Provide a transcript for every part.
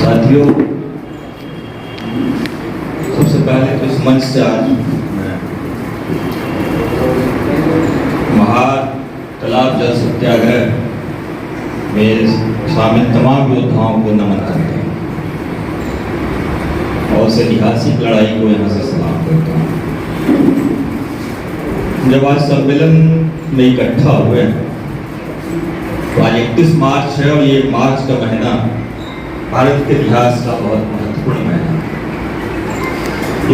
साथियों, सबसे पहले तो इस मंच से आज महातालाब जल सत्याग्रह में शामिल तमाम योद्धाओं को नमन करते हैं और उस ऐतिहासिक लड़ाई को यहाँ से सलाम करता हूँ। जब आज सम्मेलन में इकट्ठा हुए तो आज 31 मार्च है और ये मार्च का महीना भारत के इतिहास का बहुत महत्वपूर्ण महीना है।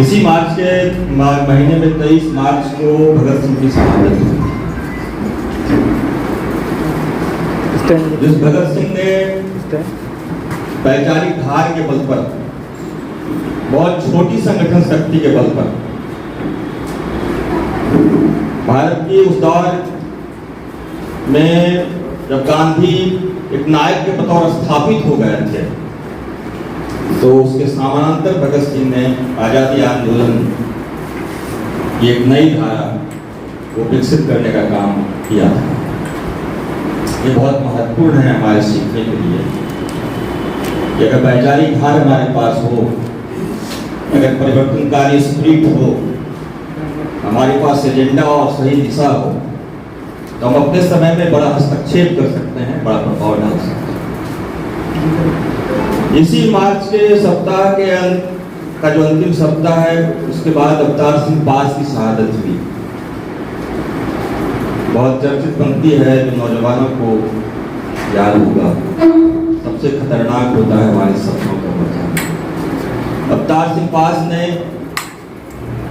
इसी मार्च के महीने में 23 मार्च को भगत सिंह की शहादत हुई। जिस भगत सिंह ने वैचारिक धार के बल पर, बहुत छोटी संगठन शक्ति के बल पर भारत के उस दौर में जब गांधी एक नायक के बतौर स्थापित हो गए थे तो उसके समानांतर भगत सिंह ने आजादी आंदोलन की एक नई धारा को विकसित करने का काम किया था। ये बहुत महत्वपूर्ण है हमारे सीखने के लिए कि अगर वैचारिक धार हमारे पास हो, अगर परिवर्तनकारी स्पिरिट हो, हमारे पास एजेंडा और सही दिशा हो, तो हम अपने समय में बड़ा हस्तक्षेप कर सकते हैं, बड़ा प्रभाव डाल सकते हैं। इसी मार्च के सप्ताह के अंत का जो अंतिम सप्ताह है, उसके बाद अवतार सिंह पास की शहादत हुई। बहुत चर्चित पंक्ति है जो नौजवानों को याद होगा, सबसे खतरनाक होता है हमारे सपनों का बचाना। अवतार सिंह पास ने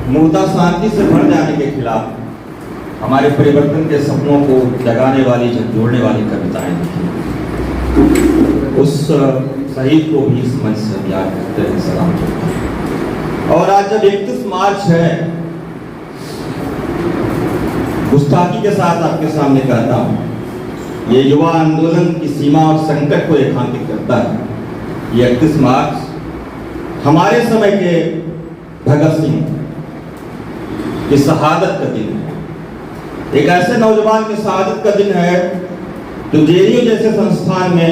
मुर्दा शांति से भर जाने के खिलाफ हमारे परिवर्तन के सपनों को जगाने वाली, झकझोरने वाली कविताएं लिखी। उस शहीद को भी इस मंच से याद करते हैं, सलाम करते हैं। और आज जब 31 मार्च है, गुस्ताखी के साथ आपके सामने कहता हूं, ये युवा आंदोलन की सीमा और संकट को रेखांकित करता है। ये 31 मार्च हमारे समय के भगत सिंह की शहादत का दिन है। एक ऐसे नौजवान की शहादत का दिन है जो जेएनयू जैसे संस्थान में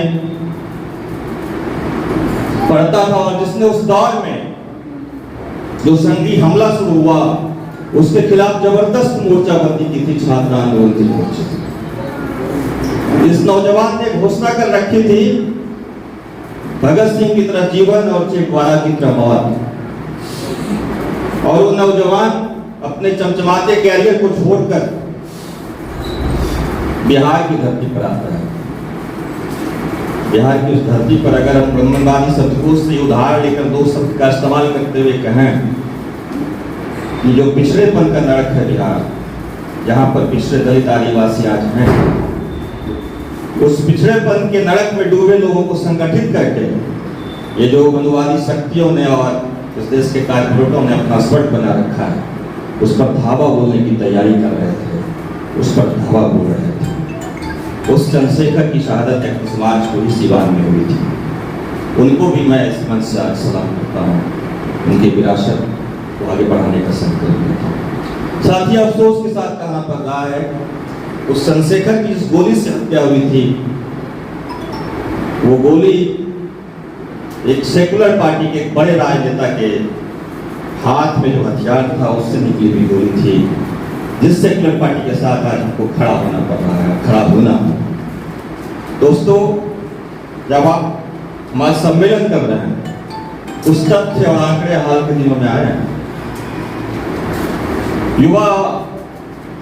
पढ़ता था और जिसने उस दौर में जो संघी हमला शुरू हुआ उसके खिलाफ जबरदस्त मोर्चाबंदी की थी, छात्र आंदोलन के मोर्चे। इस नौजवान ने घोषणा कर रखी थी, भगत सिंह की तरह जीवन और चे गुवेरा की तरह मौत। और वो नौजवान अपने चमचमाते कैरियर को छोड़कर बिहार की धरती पर आता है। बिहार की उस धरती पर अगर हम ब्रह्मवादी शब्दकोश से उदाहरण लेकर दो शब्द का इस्तेमाल करते हुए कहें कि जो पिछड़ेपन का नरक है बिहार, जहां पर पिछड़े दलित आदिवासी आज हैं, उस पिछड़ेपन के नरक में डूबे लोगों को संगठित करके ये जो बंधुवादी शक्तियों ने और इस देश के कारपोरेटों ने अपना स्वर्ग बना रखा है, उस पर धावा बोलने की तैयारी कर रहे थे, उस पर धावा बोल रहे थे। उस चंद्रशेखर की शहादत 31 मार्च को ही सिवान में हुई थी। उनको भी मैं इस मंच से आज सलाम करता हूँ, उनकी विरासत को आगे बढ़ाने का संकल्प लेता हूँ। साथ ही अफसोस के साथ कहना पड़ रहा है, उस चंद्रशेखर की जिस गोली से हत्या हुई थी, वो गोली एक सेकुलर पार्टी के एक बड़े राजनेता के हाथ में जो हथियार था उससे निकली हुई गोली थी, जिस सेकुलर पार्टी के साथ आज हमको खड़ा होना पड़ रहा है, खड़ा होना। दोस्तों, जब आप हमारा सम्मेलन कर रहे हैं, उस तथ्य और आंकड़े हाल के दिनों में आए हैं। युवा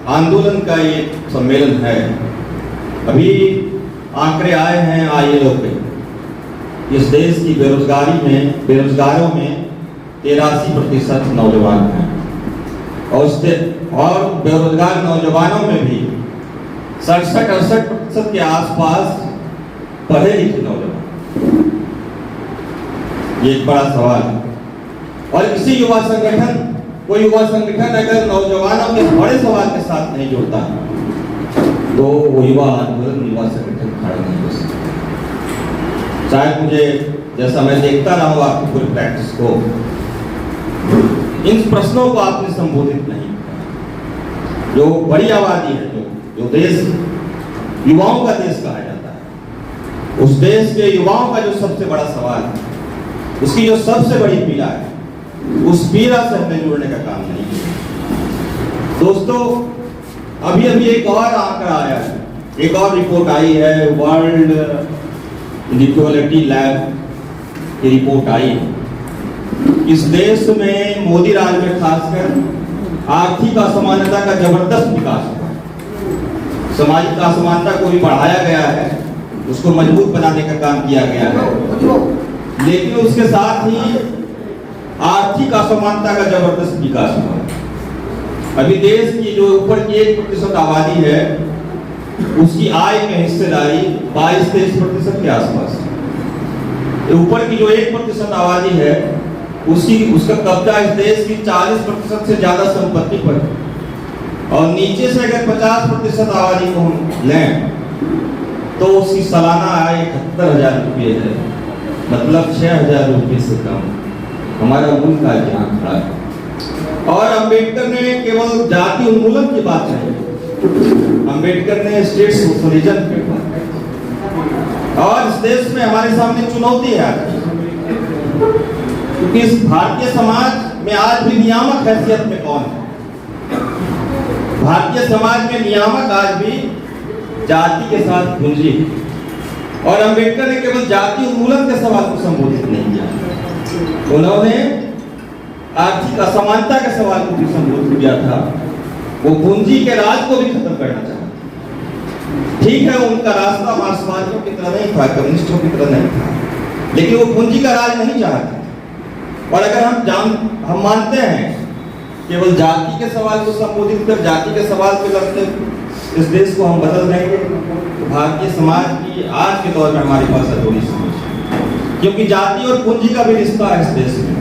आंदोलन का ये सम्मेलन है। अभी आंकड़े आए हैं आईएलओ पे, इस देश की बेरोजगारों में 83% नौजवान हैं और बेरोजगार नौजवानों में भी 67-68% के आसपास पढ़े लिखे नौजवान। ये एक बड़ा सवाल है। और किसी कोई युवा संगठन अगर नौजवानों के बड़े सवाल के साथ नहीं जुड़ता तो वो युवा आंदोलन, युवा संगठन खड़ा नहीं हो सकता। शायद मुझे, जैसा मैं देखता रहा हूँ आपकी पूरी प्रैक्टिस को, इन प्रश्नों को आपने संबोधित नहीं किया। जो बड़ी आबादी है, जो देश युवाओं का देश कहा जाता है, उस देश के युवाओं का जो सबसे बड़ा सवाल है उसकी जो सबसे बड़ी पीड़ा है, उस पीड़ा से हमने जुड़ने का काम नहीं किया। दोस्तों, अभी अभी एक और आंकड़ा आया है, एक और रिपोर्ट आई है, वर्ल्ड इनइक्वालिटी लैब की रिपोर्ट आई है। इस देश में मोदी राज में खासकर आर्थिक असमानता का जबरदस्त विकास हुआ है। सामाजिक असमानता को भी बढ़ाया गया है, उसको मजबूत बनाने का काम किया गया है, लेकिन उसके साथ ही आर्थिक असमानता का जबरदस्त विकास हुआ है। अभी देश की जो ऊपर की 1% आबादी है, उसकी आय में हिस्सेदारी 22-23% के आसपास है। ऊपर की जो 1% आबादी है, उसका कब्जा इस देश की 40% से ज्यादा संपत्ति पर है। और नीचे से अगर 50% आबादी को हम लें तो उसकी सालाना आय 71,000 रुपये है, मतलब 6,000 रुपये से कम। हमारा मुल्क का यहाँ खड़ा है। और अंबेडकर ने केवल जाति उन्मूलन की बात नहीं, अंबेडकर ने स्टेट सोशलिज्म की बात की। और इस देश में हमारे सामने चुनौती है आज, क्योंकि इस भारतीय समाज में आज भी नियामक हैसियत में कौन है? भारतीय समाज में नियामक आज भी जाति के साथ पूंजी है। और अंबेडकर ने केवल जाति उन्मूलन के सवाल को संबोधित नहीं किया, उन्होंने आर्थिक असमानता के सवाल को भी संबोधित किया था। वो पूंजी के राज को भी खत्म करना चाहते। ठीक है, उनका रास्ता मार्क्सवादियों की तरह नहीं था, कम्युनिस्टों की तरह नहीं था, लेकिन वो पूंजी का राज नहीं चाहते। और अगर हम मानते हैं केवल जाति के सवाल को संबोधित कर जाति के सवाल पे लड़ते इस देश को हम बदल देंगे, तो भारतीय समाज की आज के दौर में हमारे पास अधूरी समझ है। क्योंकि जाति और पूंजी का भी रिश्ता है इस देश में,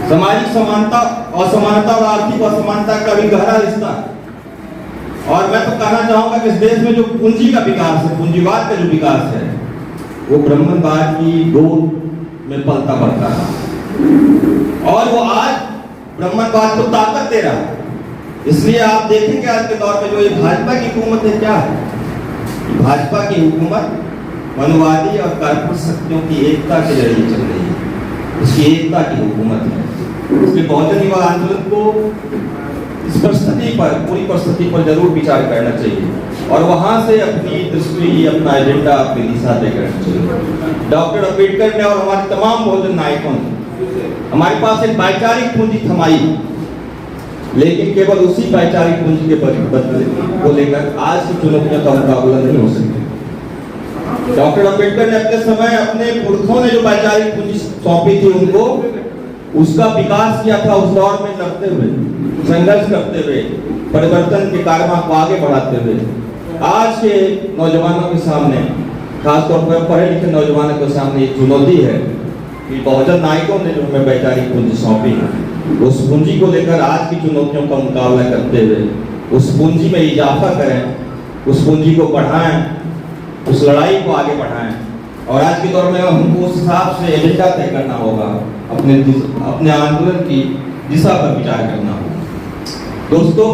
सामाजिक समानता, असमानता और आर्थिक असमानता का भी गहरा रिश्ता है। और मैं तो कहना चाहूंगा कि इस देश में जो पूंजी का विकास है, पूंजीवाद का जो विकास है, वो ब्राह्मणवाद की गोद में पलता बढ़ता है। और वो आज ब्राह्मणवाद को ताकत दे रहा है। इसलिए आप देखेंगे आज के दौर में जो ये भाजपा की हुकूमत है, क्या है? भाजपा की हुकूमत मनुवादी और कारपोरेट शक्तियों की एकता के जरिए चल रही है, उसकी एकता की हुकूमत है। इसलिए बहुजन युवा आंदोलन को इस परिस्थिति पर, पूरी परिस्थिति पर जरूर विचार करना चाहिए और वहां से अपनी दृष्टि, अपना एजेंडा, अपनी दिशा तय करना चाहिए। डॉक्टर अंबेडकर ने और हमारे तमाम बहुजन नायकों ने हमारे पास एक वैचारिक पूंजी थमाई, लेकिन केवल उसी वैचारिक पूंजी के बदले को लेकर आज की चुनौतियों का मुकाबला नहीं हो सकता। डॉक्टर अंबेडकर ने अपने समय अपने पुरखों ने जो वैचारिक पूंजी सौंपी थी उनको, उसका विकास किया था। उस दौर में लड़ते हुए, संघर्ष करते हुए, परिवर्तन के कार्यक्रम को आगे बढ़ाते हुए आज के नौजवानों के सामने, खासतौर पर पढ़े लिखे नौजवानों के सामने एक चुनौती है कि बहुजन नायकों ने जो हमें वैचारिक पूंजी सौंपी है, उस पूंजी को लेकर आज की चुनौतियों का मुकाबला करते हुए उस पूंजी में इजाफा करें, उस पूंजी को बढ़ाएं, उस लड़ाई को आगे बढ़ाएं। और आज के दौर में हमको उस हिसाब से एजेंडा तय करना होगा, अपने आंदोलन की दिशा पर विचार करना होगा। दोस्तों,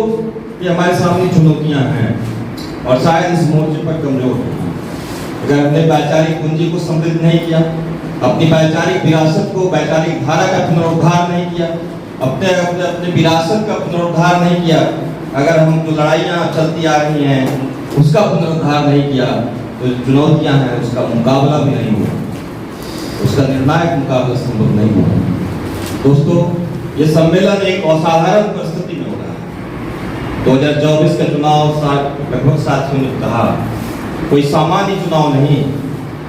ये हमारे सामने चुनौतियां हैं और शायद इस मोर्चे पर कमजोर हैं। अगर हमने वैचारिक पूंजी को समृद्ध नहीं किया, अपनी वैचारिक विरासत को, वैचारिक धारा का पुनरुद्धार नहीं किया, अपने विरासत का पुनरुद्धार नहीं किया, अगर हम जो लड़ाइयाँ चलती आ रही हैं उसका पुनरुद्धार नहीं किया, तो चुनौतियां हैं उसका मुकाबला भी नहीं हुआ, उसका निर्णायक मुकाबला संभव नहीं हुआ। दोस्तों, ये सम्मेलन एक असाधारण परिस्थिति में हो रहा है। 2024 का चुनाव लगभग साथियों ने कहा कोई सामान्य चुनाव नहीं,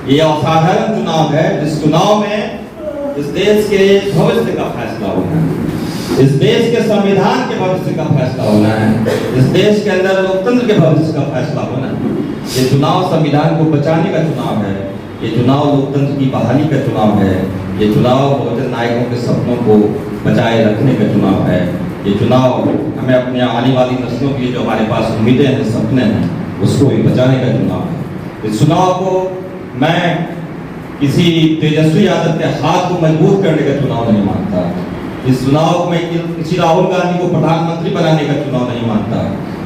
ये असाधारण चुनाव है। जिस चुनाव में इस देश के भविष्य का फैसला होना है, इस देश के संविधान के भविष्य का फैसला होना है, इस देश के अंदर लोकतंत्र के भविष्य का फैसला होना है। ये चुनाव संविधान को बचाने का चुनाव है, ये चुनाव लोकतंत्र की बहाली का चुनाव है, ये चुनाव बहुजन नायकों के सपनों को बचाए रखने का चुनाव है। ये चुनाव हमें अपने आने वाली नस्लों के लिए जो हमारे पास उम्मीदें हैं, सपने हैं, उसको भी बचाने का चुनाव है। इस चुनाव को मैं किसी तेजस्वी यादव के हाथ को मजबूत करने का चुनाव नहीं मानता। इस चुनाव में किसी राहुल गांधी को प्रधानमंत्री बनाने का चुनाव नहीं मानता।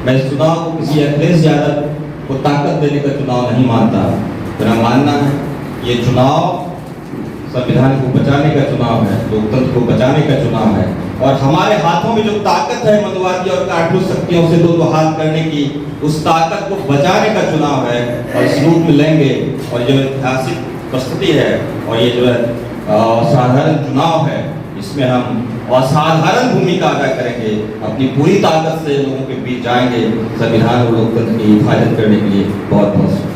मैं इस चुनाव को किसी अखिलेश यादव को ताकत देने का चुनाव नहीं मानता। मेरा मानना है ये चुनाव संविधान को बचाने का चुनाव है, लोकतंत्र को बचाने का चुनाव है। और हमारे हाथों में जो ताकत है मनुवादी और काटू शक्तियों से दो हाथ करने की, उस ताकत को बचाने का चुनाव है और इस रूप में लेंगे। और जो ऐतिहासिक परिस्थिति है और ये जो है असाधारण चुनाव है, इसमें हम असाधारण भूमिका अदा करेंगे, अपनी पूरी ताकत से लोगों के बीच जाएंगे संविधान और लोकतंत्र की हिफाजत करने के लिए। बहुत बहुत